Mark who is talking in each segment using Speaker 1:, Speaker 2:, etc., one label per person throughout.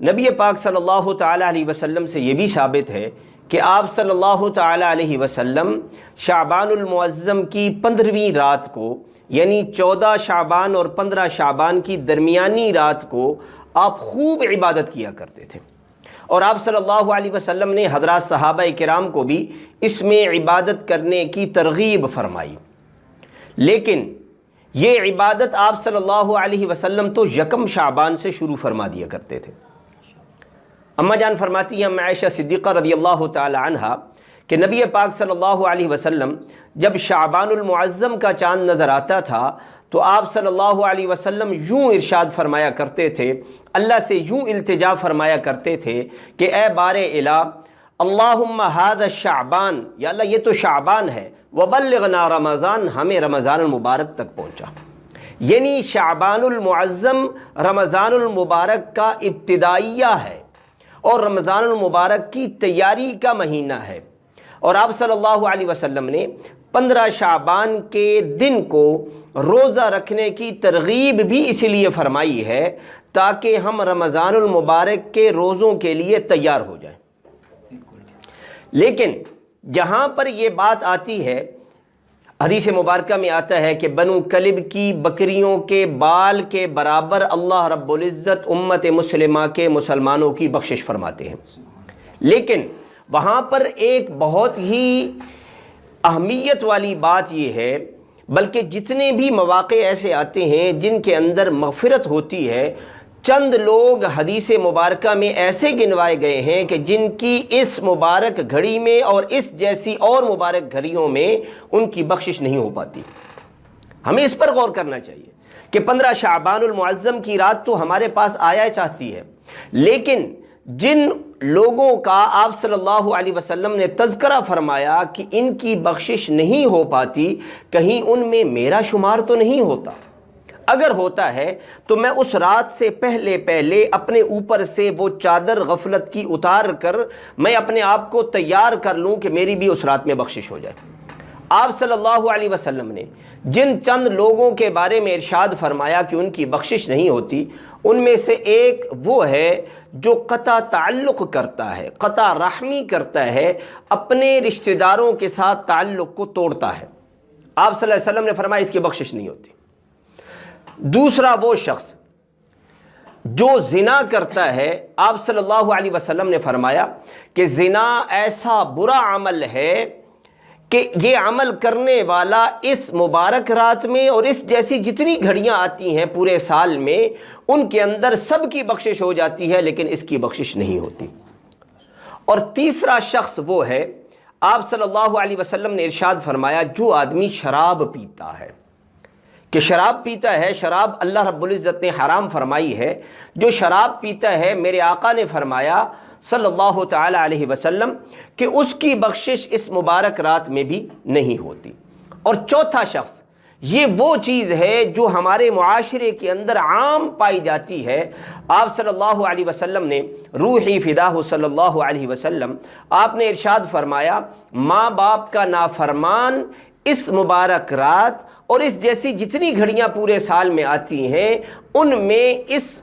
Speaker 1: نبی پاک صلی اللہ تعالیٰ علیہ وسلم سے یہ بھی ثابت ہے کہ آپ صلی اللہ تعالیٰ علیہ وسلم شعبان المعظم کی 15ویں رات کو، یعنی 14 شعبان اور 15 شعبان کی درمیانی رات کو آپ خوب عبادت کیا کرتے تھے، اور آپ صلی اللہ علیہ وسلم نے حضرات صحابہ کرام کو بھی اس میں عبادت کرنے کی ترغیب فرمائی۔ لیکن یہ عبادت آپ صلی اللہ علیہ وسلم تو یکم شعبان سے شروع فرما دیا کرتے تھے۔ اماں جان فرماتی ہیں ام عائشہ صدیقہ رضی اللہ تعالی عنہا کہ نبی پاک صلی اللہ علیہ وسلم جب شعبان المعظم کا چاند نظر آتا تھا تو آپ صلی اللہ علیہ وسلم یوں ارشاد فرمایا کرتے تھے، اللہ سے یوں التجا فرمایا کرتے تھے کہ اے بار الہ، اللہم ھذا الشعبان، یا اللہ یہ تو شعبان ہے، وبلغنا رمضان، ہمیں رمضان المبارک تک پہنچا۔ یعنی شعبان المعظم رمضان المبارک کا ابتدائیہ ہے اور رمضان المبارک کی تیاری کا مہینہ ہے، اور آپ صلی اللہ علیہ وسلم نے 15 شعبان کے دن کو روزہ رکھنے کی ترغیب بھی اس لیے فرمائی ہے تاکہ ہم رمضان المبارک کے روزوں کے لیے تیار ہو جائیں۔ لیکن جہاں پر یہ بات آتی ہے، حدیث مبارکہ میں آتا ہے کہ بنو کلب کی بکریوں کے بال کے برابر اللہ رب العزت امت مسلمہ کے مسلمانوں کی بخشش فرماتے ہیں۔ لیکن وہاں پر ایک بہت ہی اہمیت والی بات یہ ہے، بلکہ جتنے بھی مواقع ایسے آتے ہیں جن کے اندر مغفرت ہوتی ہے، چند لوگ حدیث مبارکہ میں ایسے گنوائے گئے ہیں کہ جن کی اس مبارک گھڑی میں اور اس جیسی اور مبارک گھڑیوں میں ان کی بخشش نہیں ہو پاتی۔ ہمیں اس پر غور کرنا چاہیے کہ 15 شعبان المعظم کی رات تو ہمارے پاس آیا چاہتی ہے، لیکن جن لوگوں کا آپ صلی اللہ علیہ وسلم نے تذکرہ فرمایا کہ ان کی بخشش نہیں ہو پاتی، کہیں ان میں میرا شمار تو نہیں ہوتا؟ اگر ہوتا ہے تو میں اس رات سے پہلے اپنے اوپر سے وہ چادر غفلت کی اتار کر میں اپنے آپ کو تیار کر لوں کہ میری بھی اس رات میں بخشش ہو جائے۔ آپ صلی اللہ علیہ وسلم نے جن چند لوگوں کے بارے میں ارشاد فرمایا کہ ان کی بخشش نہیں ہوتی، ان میں سے ایک وہ ہے جو قطع تعلق کرتا ہے، قطع رحمی کرتا ہے، اپنے رشتہ داروں کے ساتھ تعلق کو توڑتا ہے۔ آپ صلی اللہ علیہ وسلم نے فرمایا اس کی بخشش نہیں ہوتی۔ دوسرا وہ شخص جو زنا کرتا ہے، آپ صلی اللہ علیہ وسلم نے فرمایا کہ زنا ایسا برا عمل ہے کہ یہ عمل کرنے والا اس مبارک رات میں اور اس جیسی جتنی گھڑیاں آتی ہیں پورے سال میں، ان کے اندر سب کی بخشش ہو جاتی ہے لیکن اس کی بخشش نہیں ہوتی۔ اور تیسرا شخص وہ ہے، آپ صلی اللہ علیہ وسلم نے ارشاد فرمایا جو آدمی شراب پیتا ہے، کہ شراب پیتا ہے، شراب اللہ رب العزت نے حرام فرمائی ہے، جو شراب پیتا ہے میرے آقا نے فرمایا صلی اللہ تعالی علیہ وسلم کہ اس کی بخشش اس مبارک رات میں بھی نہیں ہوتی۔ اور چوتھا شخص، یہ وہ چیز ہے جو ہمارے معاشرے کے اندر عام پائی جاتی ہے۔ آپ صلی اللہ علیہ وسلم نے روحی فداہ صلی اللہ علیہ وسلم، آپ نے ارشاد فرمایا ماں باپ کا نافرمان اس مبارک رات اور اس جیسی جتنی گھڑیاں پورے سال میں آتی ہیں ان میں اس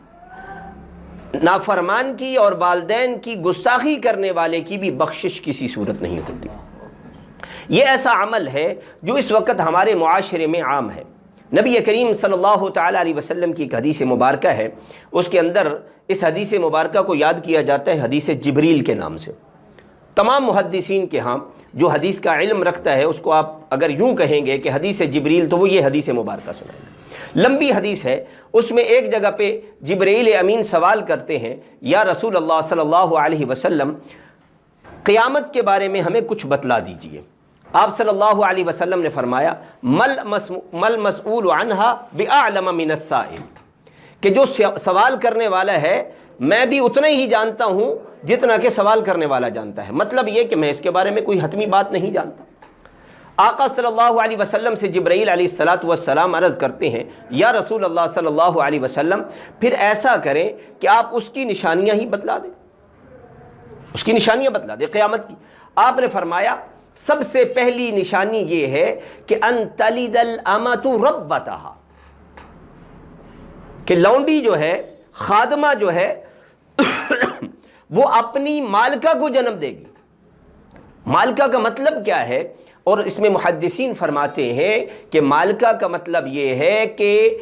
Speaker 1: نافرمان کی اور والدین کی گستاخی کرنے والے کی بھی بخشش کسی صورت نہیں ہوتی۔ یہ ایسا عمل ہے جو اس وقت ہمارے معاشرے میں عام ہے۔ نبی کریم صلی اللہ تعالیٰ علیہ وسلم کی ایک حدیث مبارکہ ہے، اس کے اندر اس حدیث مبارکہ کو یاد کیا جاتا ہے حدیث جبریل کے نام سے۔ تمام محدثین کے ہاں جو حدیث کا علم رکھتا ہے اس کو آپ اگر یوں کہیں گے کہ حدیث جبریل تو وہ یہ حدیث مبارکہ سنائے گا۔ لمبی حدیث ہے، اس میں ایک جگہ پہ جبرائیل امین سوال کرتے ہیں یا رسول اللہ صلی اللہ علیہ وسلم قیامت کے بارے میں ہمیں کچھ بتلا دیجئے۔ آپ صلی اللہ علیہ وسلم نے فرمایا مل مسئول عنہا بأعلم من السائل، کہ جو سوال کرنے والا ہے میں بھی اتنا ہی جانتا ہوں جتنا کہ سوال کرنے والا جانتا ہے۔ مطلب یہ کہ میں اس کے بارے میں کوئی حتمی بات نہیں جانتا۔ آقا صلی اللہ علیہ وسلم سے جبرائیل علیہ السلام عرض کرتے ہیں یا رسول اللہ صلی اللہ علیہ وسلم پھر ایسا کریں کہ آپ اس کی نشانیاں ہی بتلا دیں، اس کی نشانیاں بتلا دیں قیامت کی۔ آپ نے فرمایا سب سے پہلی نشانی یہ ہے کہ ان تلد الامۃ ربتہا، کہ لونڈی جو ہے، خادمہ جو ہے، وہ اپنی مالکہ کو جنم دے گی۔ مالکہ کا مطلب کیا ہے؟ اور اس میں محدثین فرماتے ہیں کہ مالکہ کا مطلب یہ ہے کہ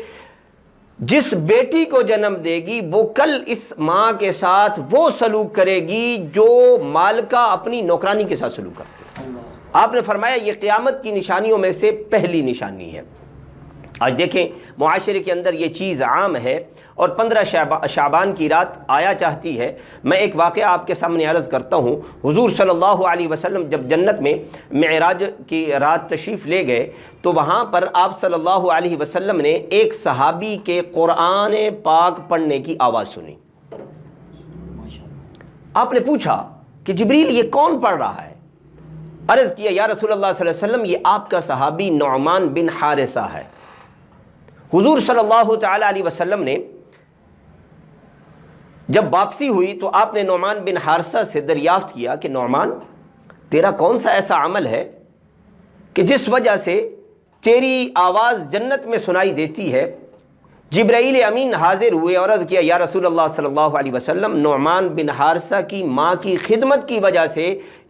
Speaker 1: جس بیٹی کو جنم دے گی وہ کل اس ماں کے ساتھ وہ سلوک کرے گی جو مالکہ اپنی نوکرانی کے ساتھ سلوک کرتے ہیں۔ آپ نے فرمایا یہ قیامت کی نشانیوں میں سے پہلی نشانی ہے۔ آج دیکھیں معاشرے کے اندر یہ چیز عام ہے، اور 15 شعبان کی رات آیا چاہتی ہے۔ میں ایک واقعہ آپ کے سامنے عرض کرتا ہوں۔ حضور صلی اللہ علیہ وسلم جب جنت میں معراج کی رات تشریف لے گئے تو وہاں پر آپ صلی اللہ علیہ وسلم نے ایک صحابی کے قرآن پاک پڑھنے کی آواز سنی۔ آپ نے پوچھا کہ جبریل یہ کون پڑھ رہا ہے؟ عرض کیا یا رسول اللہ صلی اللہ علیہ وسلم یہ آپ کا صحابی نعمان بن حارثہ ہے۔ حضور صلی اللہ تعالی علیہ وسلم نے جب واپسی ہوئی تو آپ نے نعمان بن حارثہ سے دریافت کیا کہ نعمان تیرا کون سا ایسا عمل ہے کہ جس وجہ سے تیری آواز جنت میں سنائی دیتی ہے؟ جبرائیل امین حاضر ہوئے اور عرض کیا یا رسول اللہ صلی اللہ علیہ وسلم نعمان بن حارثہ کی ماں کی خدمت کی وجہ سے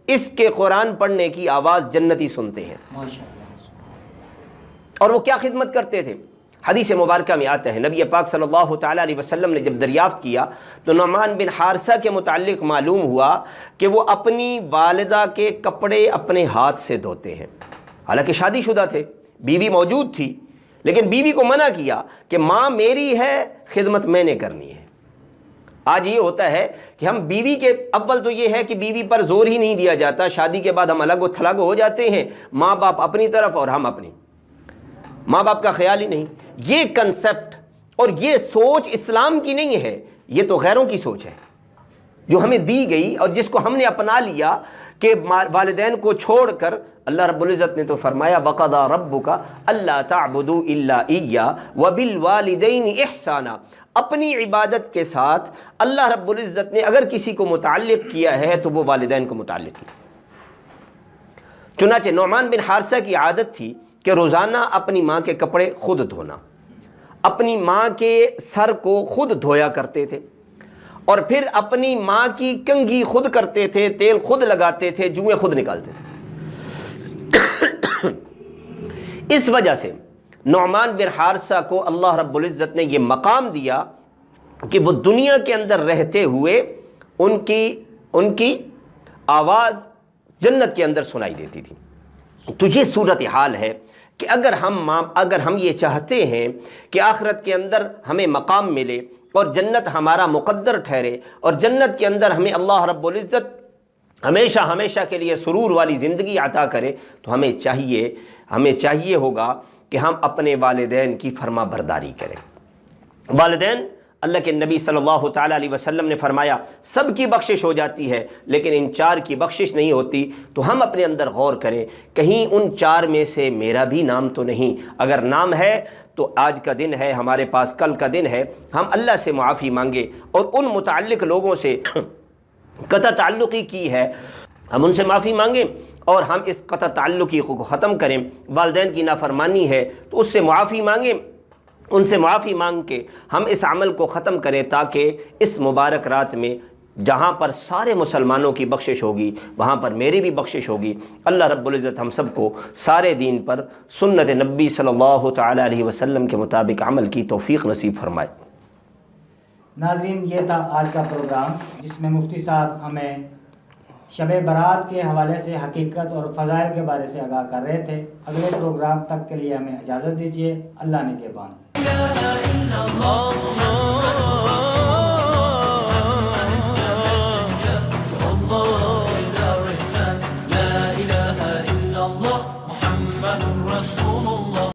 Speaker 1: اس کے قرآن پڑھنے کی آواز جنتی سنتے ہیں۔ اور وہ کیا خدمت کرتے تھے؟ حدیث مبارکہ میں آتا ہے نبی پاک صلی اللہ تعالیٰ علیہ وسلم نے جب دریافت کیا تو نعمان بن حارثہ کے متعلق معلوم ہوا کہ وہ اپنی والدہ کے کپڑے اپنے ہاتھ سے دھوتے ہیں۔ حالانکہ شادی شدہ تھے، بیوی موجود تھی، لیکن بیوی کو منع کیا کہ ماں میری ہے، خدمت میں نے کرنی ہے۔ آج یہ ہوتا ہے کہ ہم بیوی کے اول تو یہ ہے کہ بیوی پر زور ہی نہیں دیا جاتا، شادی کے بعد ہم الگ و تھلگ ہو جاتے ہیں، ماں باپ اپنی طرف اور ہم اپنی، ماں باپ کا خیال ہی نہیں۔ یہ کنسپٹ اور یہ سوچ اسلام کی نہیں ہے، یہ تو غیروں کی سوچ ہے جو ہمیں دی گئی اور جس کو ہم نے اپنا لیا کہ والدین کو چھوڑ کر اللہ رب العزت نے تو فرمایا وَقَضَىٰ رَبُّكَ أَلَّا تَعْبُدُوا إِلَّا إِيَّاهُ وَبِالْوَالِدَيْنِ إِحْسَانًا۔ اپنی عبادت کے ساتھ اللہ رب العزت نے اگر کسی کو متعلق کیا ہے تو وہ والدین کو متعلق کیا۔ چنانچہ نعمان بن حارثہ کی عادت تھی کہ روزانہ اپنی ماں کے کپڑے خود دھونا، اپنی ماں کے سر کو خود دھویا کرتے تھے، اور پھر اپنی ماں کی کنگھی خود کرتے تھے، تیل خود لگاتے تھے، جوئیں خود نکالتے تھے۔ اس وجہ سے نعمان بن حارثہ کو اللہ رب العزت نے یہ مقام دیا کہ وہ دنیا کے اندر رہتے ہوئے ان کی آواز جنت کے اندر سنائی دیتی تھی۔ تو یہ صورتحال ہے کہ اگر ہم یہ چاہتے ہیں کہ آخرت کے اندر ہمیں مقام ملے اور جنت ہمارا مقدر ٹھہرے اور جنت کے اندر ہمیں اللہ رب العزت ہمیشہ کے لیے سرور والی زندگی عطا کرے، تو ہمیں چاہیے ہوگا کہ ہم اپنے والدین کی فرما برداری کریں۔ والدین، اللہ کے نبی صلی اللہ تعالیٰ علیہ وسلم نے فرمایا سب کی بخشش ہو جاتی ہے لیکن ان 4 کی بخشش نہیں ہوتی۔ تو ہم اپنے اندر غور کریں، کہیں ان 4 میں سے میرا بھی نام تو نہیں؟ اگر نام ہے تو آج کا دن ہے، ہمارے پاس کل کا دن ہے، ہم اللہ سے معافی مانگے اور ان متعلق لوگوں سے قطع تعلقی کی ہے ہم ان سے معافی مانگیں اور ہم اس قطع تعلقی کو ختم کریں۔ والدین کی نافرمانی ہے تو اس سے معافی مانگیں، ان سے معافی مانگ کے ہم اس عمل کو ختم کریں تاکہ اس مبارک رات میں جہاں پر سارے مسلمانوں کی بخشش ہوگی وہاں پر میری بھی بخشش ہوگی۔ اللہ رب العزت ہم سب کو سارے دین پر سنت نبی صلی اللہ تعالی علیہ وسلم کے مطابق عمل کی توفیق نصیب فرمائے۔
Speaker 2: ناظرین، یہ تھا آج کا پروگرام جس میں مفتی صاحب ہمیں شب برات کے حوالے سے حقیقت اور فضائل کے بارے سے آگاہ کر رہے تھے۔ اگلے پروگرام تک کے لیے ہمیں اجازت دیجیے۔ اللہ نے کے بان۔